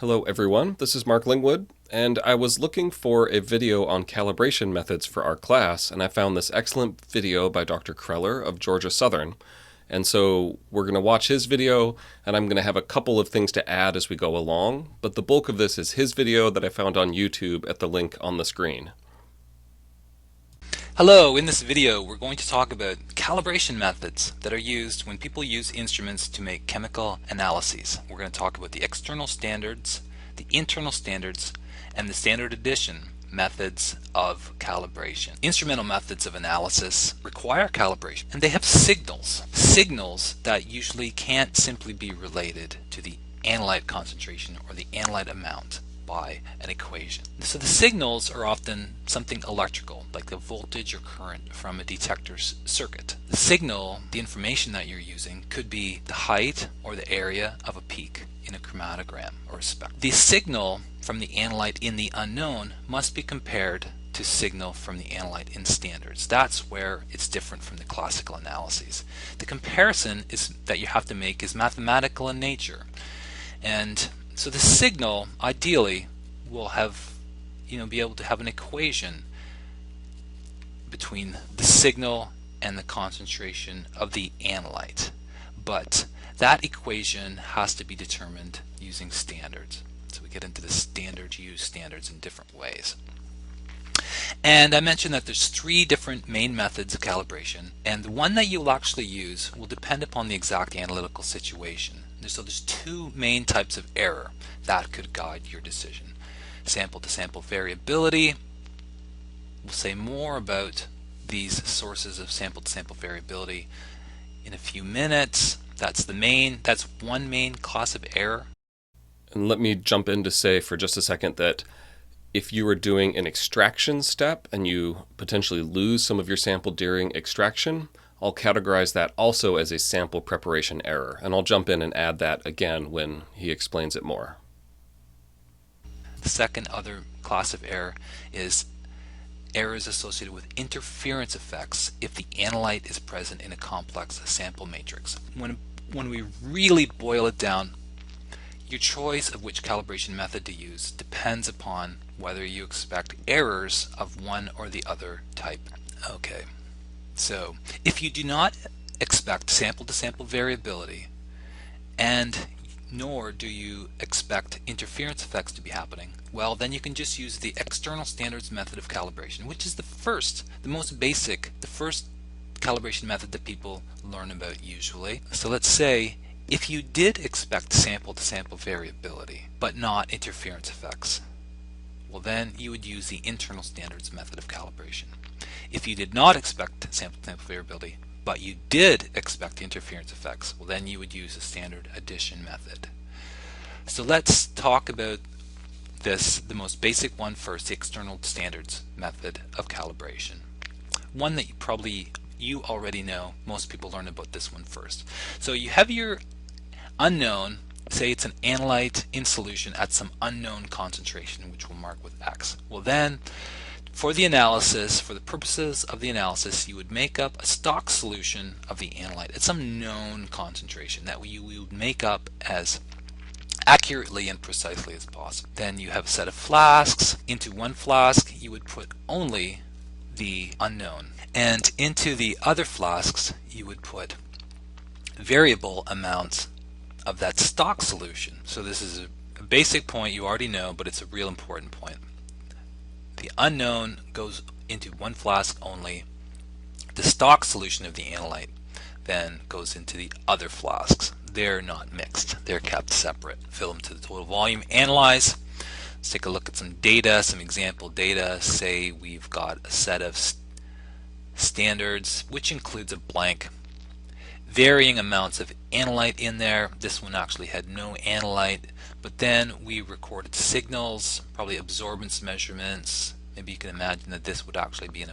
Hello everyone, this is Mark Lingwood, and I was looking for a video on calibration methods for our class, and I found this excellent video by Dr. Kreller of Georgia Southern. And so we're going to watch his video, and I'm going to have a couple of things to add as we go along, but the bulk of this is his video that I found on YouTube at the link on the screen. Hello, in this video we're going to talk about calibration methods that are used when people use instruments to make chemical analyses. We're going to talk about the external standards, the internal standards, and the standard addition methods of calibration. Instrumental methods of analysis require calibration, and they have signals that usually can't simply be related to the analyte concentration or the analyte amount by an equation. So the signals are often something electrical, like the voltage or current from a detector's circuit. The signal, the information that you're using, could be the height or the area of a peak in a chromatogram or a spectrum. The signal from the analyte in the unknown must be compared to signal from the analyte in standards. That's where it's different from the classical analyses. The comparison that you have to make is mathematical in nature, and so the signal ideally will have, be able to have an equation between the signal and the concentration of the analyte, but that equation has to be determined using standards. So we get into the use standards in different ways. And I mentioned that there's three different main methods of calibration, and the one that you'll actually use will depend upon the exact analytical situation. So there's two main types of error that could guide your decision. Sample-to-sample variability. We'll say more about these sources of sample-to-sample variability in a few minutes. That's one main class of error. And let me jump in to say for just a second that if you are doing an extraction step and you potentially lose some of your sample during extraction, I'll categorize that also as a sample preparation error, and I'll jump in and add that again when he explains it more. The second other class of error is errors associated with interference effects if the analyte is present in a complex sample matrix. When we really boil it down, your choice of which calibration method to use depends upon whether you expect errors of one or the other type. Okay. So if you do not expect sample-to-sample variability, and nor do you expect interference effects to be happening, well, then you can just use the external standards method of calibration, which is the first calibration method that people learn about usually. So let's say if you did expect sample-to-sample variability but not interference effects, well, then you would use the internal standards method of calibration. If you did not expect sample-to-sample variability, but you did expect interference effects, well, then you would use the standard addition method. So let's talk about the most basic one first, the external standards method of calibration. One that you already know. Most people learn about this one first. So you have your unknown, say it's an analyte in solution at some unknown concentration, which we'll mark with X. Well, then for the purposes of the analysis, you would make up a stock solution of the analyte at some known concentration that you would make up as accurately and precisely as possible. Then you have a set of flasks. Into one flask you would put only the unknown, and into the other flasks you would put variable amounts of that stock solution. So this is a basic point you already know, but it's a real important point. The unknown goes into one flask only. The stock solution of the analyte then goes into the other flasks. They're not mixed. They're kept separate. Fill them to the total volume. Analyze. Let's take a look at some data, some example data. Say we've got a set of standards, which includes a blank. Varying amounts of analyte in there. This one actually had no analyte, but then we recorded signals, probably absorbance measurements. Maybe you can imagine that this would actually be an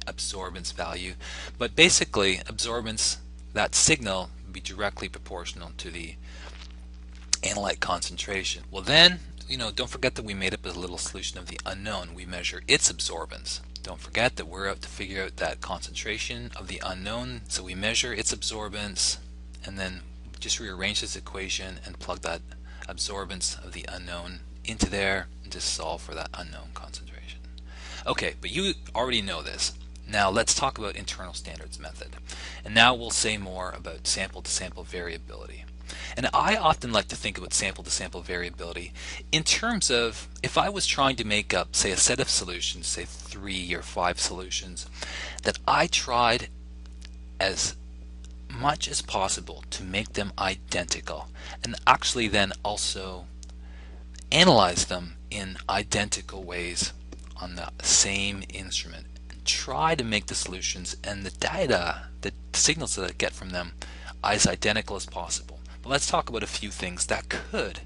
absorbance value, but basically absorbance, that signal, would be directly proportional to the analyte concentration. Well, then, don't forget that we made up a little solution of the unknown. We measure its absorbance. Don't forget that we're out to figure out that concentration of the unknown, so we measure its absorbance and then just rearrange this equation and plug that absorbance of the unknown into there and just solve for that unknown concentration. Okay, but you already know this. Now let's talk about internal standards method. And now we'll say more about sample-to-sample variability. And I often like to think about sample-to-sample variability in terms of if I was trying to make up, say, a set of solutions, say 3 or 5 solutions, that I tried as much as possible to make them identical, and actually then also analyze them in identical ways on the same instrument, and try to make the solutions and the data, the signals that I get from them, as identical as possible. But let's talk about a few things that could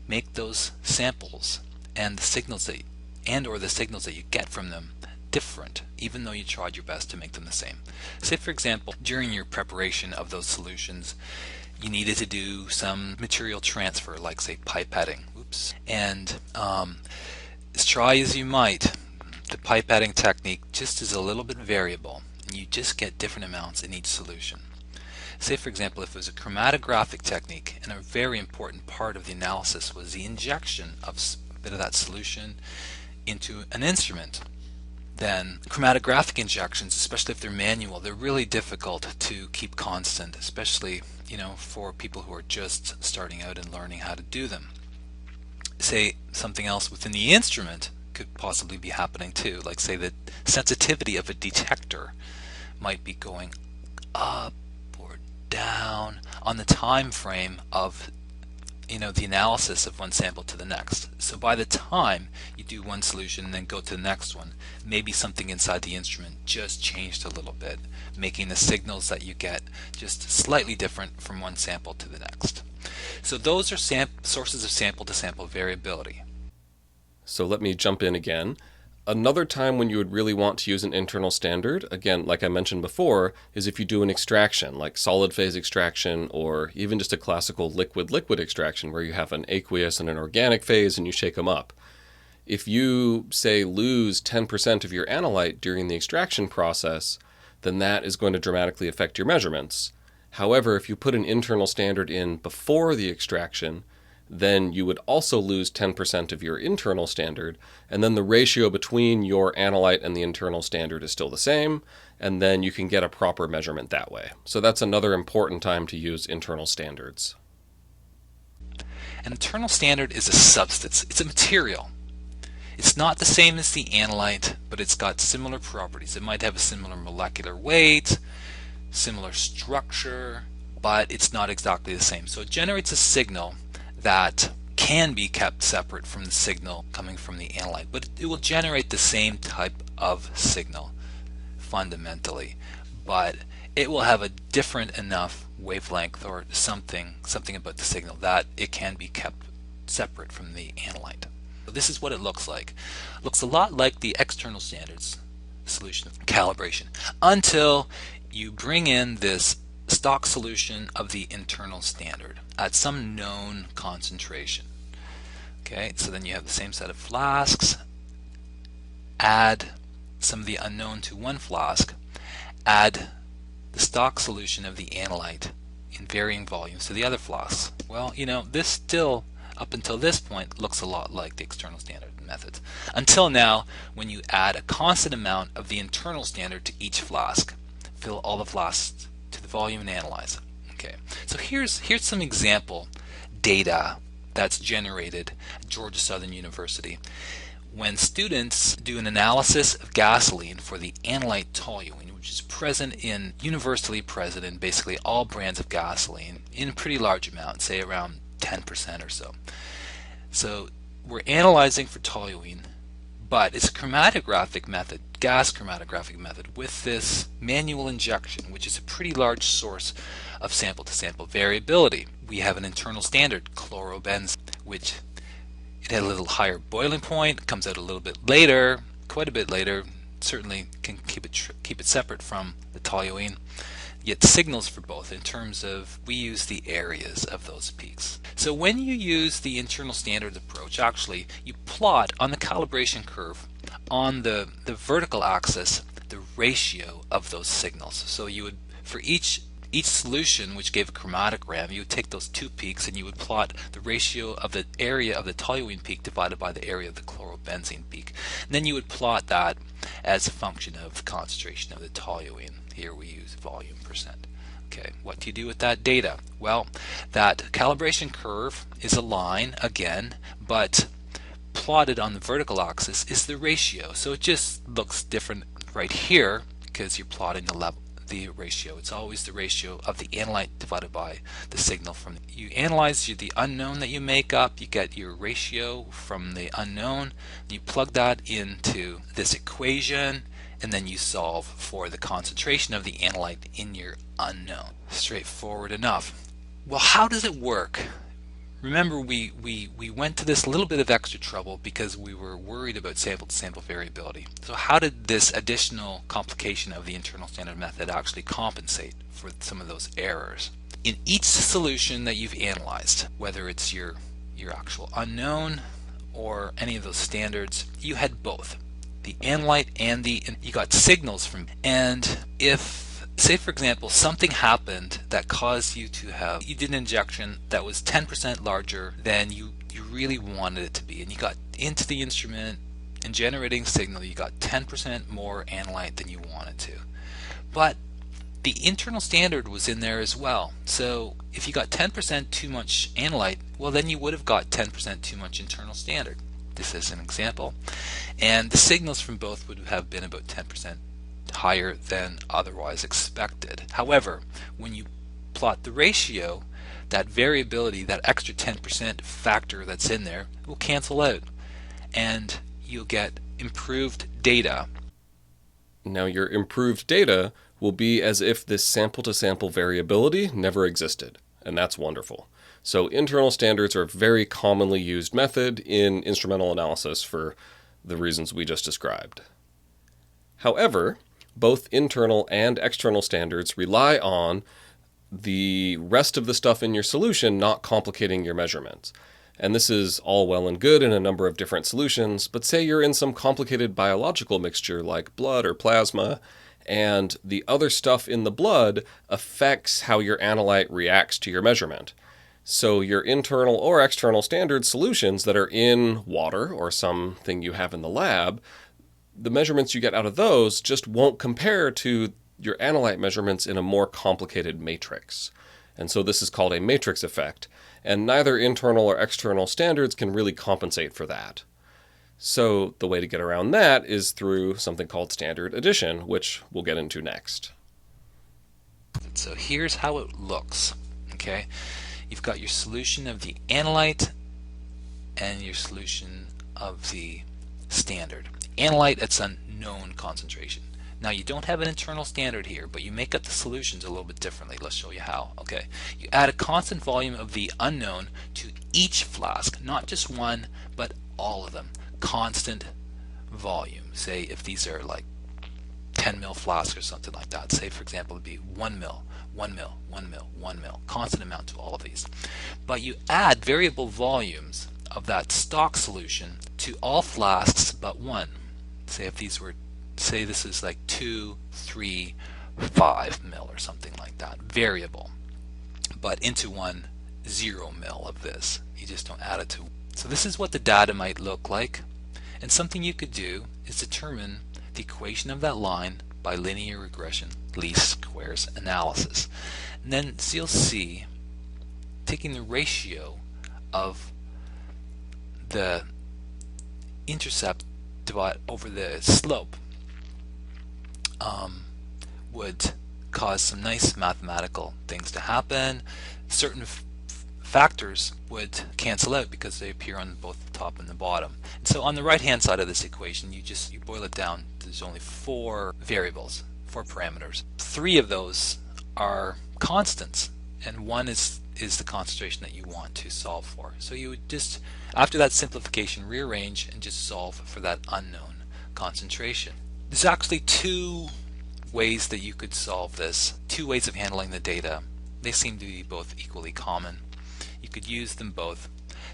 make those samples and the signals that or the signals that you get from them different, even though you tried your best to make them the same. Say, for example, during your preparation of those solutions, you needed to do some material transfer, like say pipetting. Oops. And as try as you might, the pipetting technique just is a little bit variable, and you just get different amounts in each solution. Say, for example, if it was a chromatographic technique, and a very important part of the analysis was the injection of a bit of that solution into an instrument, then chromatographic injections, especially if they're manual, they're really difficult to keep constant, especially for people who are just starting out and learning how to do them. Say something else within the instrument could possibly be happening too, like say the sensitivity of a detector might be going up or down on the time frame of the analysis of one sample to the next. So by the time you do one solution and then go to the next one, maybe something inside the instrument just changed a little bit, making the signals that you get just slightly different from one sample to the next. So those are sources of sample-to-sample variability. So let me jump in again. Another time when you would really want to use an internal standard, again, like I mentioned before, is if you do an extraction, like solid phase extraction, or even just a classical liquid-liquid extraction where you have an aqueous and an organic phase and you shake them up. If you, say, lose 10% of your analyte during the extraction process, then that is going to dramatically affect your measurements. However, if you put an internal standard in before the extraction, then you would also lose 10% of your internal standard, and then the ratio between your analyte and the internal standard is still the same, and then you can get a proper measurement that way. So that's another important time to use internal standards. An internal standard is a substance. It's a material. It's not the same as the analyte, but it's got similar properties. It might have a similar molecular weight, similar structure, but it's not exactly the same. So it generates a signal that can be kept separate from the signal coming from the analyte, but it will generate the same type of signal fundamentally, but it will have a different enough wavelength or something about the signal that it can be kept separate from the analyte. So this is what it looks like. It looks a lot like the external standards solution of calibration until you bring in this stock solution of the internal standard at some known concentration. Okay, so then you have the same set of flasks, add some of the unknown to one flask, add the stock solution of the analyte in varying volumes to the other flasks. Well, this still, up until this point, looks a lot like the external standard methods. Until now, when you add a constant amount of the internal standard to each flask, fill all the flasks to the volume and analyze it. Okay, so here's some example data that's generated at Georgia Southern University when students do an analysis of gasoline for the analyte toluene, which is universally present in basically all brands of gasoline in a pretty large amount, say around 10% or so. So we're analyzing for toluene, but it's a chromatographic method, gas chromatographic method, with this manual injection, which is a pretty large source of sample-to-sample variability. We have an internal standard, chlorobenzene, which it had a little higher boiling point, comes out a little bit later, quite a bit later, certainly can keep it separate from the toluene, yet signals for both in terms of we use the areas of those peaks. So when you use the internal standards approach, actually you plot on the calibration curve on the vertical axis the ratio of those signals. So you would, for each each solution, which gave a chromatogram, you would take those two peaks and you would plot the ratio of the area of the toluene peak divided by the area of the chlorobenzene peak. And then you would plot that as a function of the concentration of the toluene. Here we use volume percent. Okay, what do you do with that data? Well, that calibration curve is a line again, but plotted on the vertical axis is the ratio. So it just looks different right here because you're plotting the ratio. It's always the ratio of the analyte divided by the signal from you analyze the unknown that you make up, you get your ratio from the unknown, you plug that into this equation, and then you solve for the concentration of the analyte in your unknown. Straightforward enough. Well, how does it work? Remember, we went to this little bit of extra trouble because we were worried about sample-to-sample variability. So how did this additional complication of the internal standard method actually compensate for some of those errors? In each solution that you've analyzed, whether it's your actual unknown or any of those standards, you had both the analyte and you got signals from, and if say for example something happened that caused you did an injection that was 10% larger than you really wanted it to be, and you got into the instrument and generating signal, you got 10% more analyte than you wanted to, but the internal standard was in there as well. So if you got 10% too much analyte, well then you would have got 10% too much internal standard. This is an example, and the signals from both would have been about 10% higher than otherwise expected. However, when you plot the ratio, that variability, that extra 10% factor that's in there, will cancel out and you'll get improved data. Now your improved data will be as if this sample-to-sample variability never existed, and that's wonderful. So internal standards are a very commonly used method in instrumental analysis for the reasons we just described. However, both internal and external standards rely on the rest of the stuff in your solution not complicating your measurements. And this is all well and good in a number of different solutions, but say you're in some complicated biological mixture like blood or plasma, and the other stuff in the blood affects how your analyte reacts to your measurement. So your internal or external standard solutions that are in water or something you have in the lab, the measurements you get out of those just won't compare to your analyte measurements in a more complicated matrix. And so this is called a matrix effect, and neither internal or external standards can really compensate for that. So the way to get around that is through something called standard addition, which we'll get into next. So here's how it looks. Okay, you've got your solution of the analyte and your solution of the standard. Analyte, it's a known concentration. Now you don't have an internal standard here, but you make up the solutions a little bit differently. Let's show you how. Okay, you add a constant volume of the unknown to each flask, not just one, but all of them. Constant volume. Say if these are like 10 mil flasks or something like that. Say for example it'd be 1 mil, 1 mil, 1 mil, 1 mil. Constant amount to all of these. But you add variable volumes of that stock solution to all flasks but one. Say if these were, say this is like 2, 3, 5 mil or something like that, variable, but into 0 mil of this. You just don't add it to. So this is what the data might look like, and something you could do is determine the equation of that line by linear regression, least squares analysis. And then so you'll see, taking the ratio of the intercept divided over the slope would cause some nice mathematical things to happen. Certain factors would cancel out because they appear on both the top and the bottom. And so on the right hand side of this equation, you boil it down. There's only 4 variables, 4 parameters. 3 of those are constants, and 1 is the concentration that you want to solve for. So you would just, after that simplification, rearrange and just solve for that unknown concentration. There's actually 2 ways that you could solve this, 2 ways of handling the data. They seem to be both equally common. You could use them both.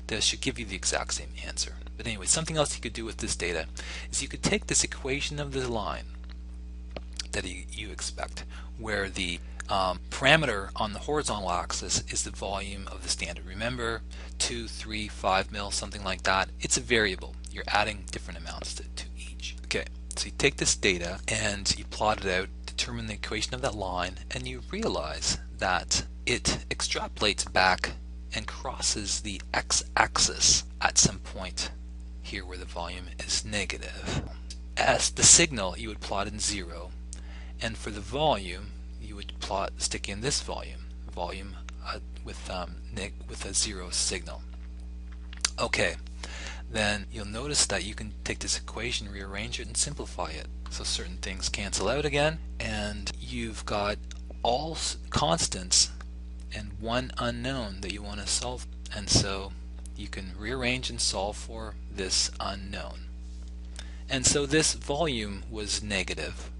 They should give you the exact same answer. But anyway, something else you could do with this data is you could take this equation of the line, that you expect, where the parameter on the horizontal axis is the volume of the standard. Remember, 2, 3, 5 mil, something like that. It's a variable. You're adding different amounts to each. Okay, so you take this data and you plot it out, determine the equation of that line, and you realize that it extrapolates back and crosses the x-axis at some point here where the volume is negative. As the signal, you would plot in 0, and for the volume you would stick in this volume with a 0 signal. Okay, then you'll notice that you can take this equation, rearrange it, and simplify it. So certain things cancel out again, and you've got all constants and one unknown that you want to solve. And so you can rearrange and solve for this unknown. And so this volume was negative.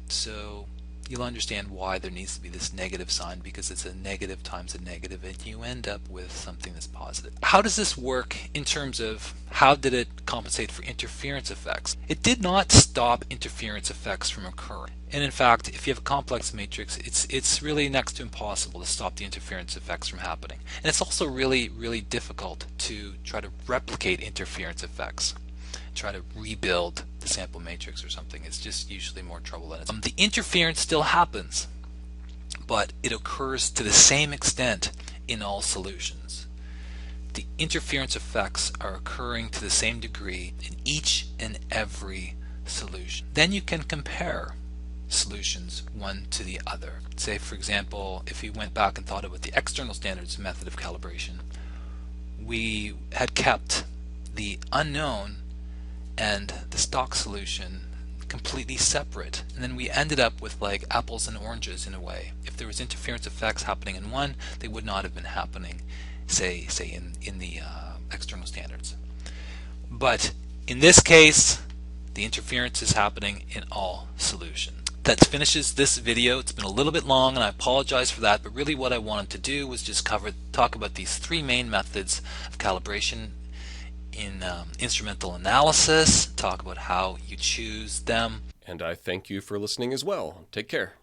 So you'll understand why there needs to be this negative sign, because it's a negative times a negative, and you end up with something that's positive. How does this work in terms of how did it compensate for interference effects? It did not stop interference effects from occurring. And in fact, if you have a complex matrix, it's really next to impossible to stop the interference effects from happening. And it's also really, really difficult to try to replicate interference effects. Try to rebuild the sample matrix or something. It's just usually more trouble than it's. The interference still happens, but it occurs to the same extent in all solutions. The interference effects are occurring to the same degree in each and every solution. Then you can compare solutions one to the other. Say, for example, if we went back and thought about the external standards method of calibration, we had kept the unknown and the stock solution completely separate, and then we ended up with like apples and oranges in a way. If there was interference effects happening in one, they would not have been happening say in the external standards. But in this case, the interference is happening in all solutions. That finishes this video. It's been a little bit long and I apologize for that, but really what I wanted to do was just talk about these three main methods of calibration in instrumental analysis, talk about how you choose them. And I thank you for listening as well. Take care.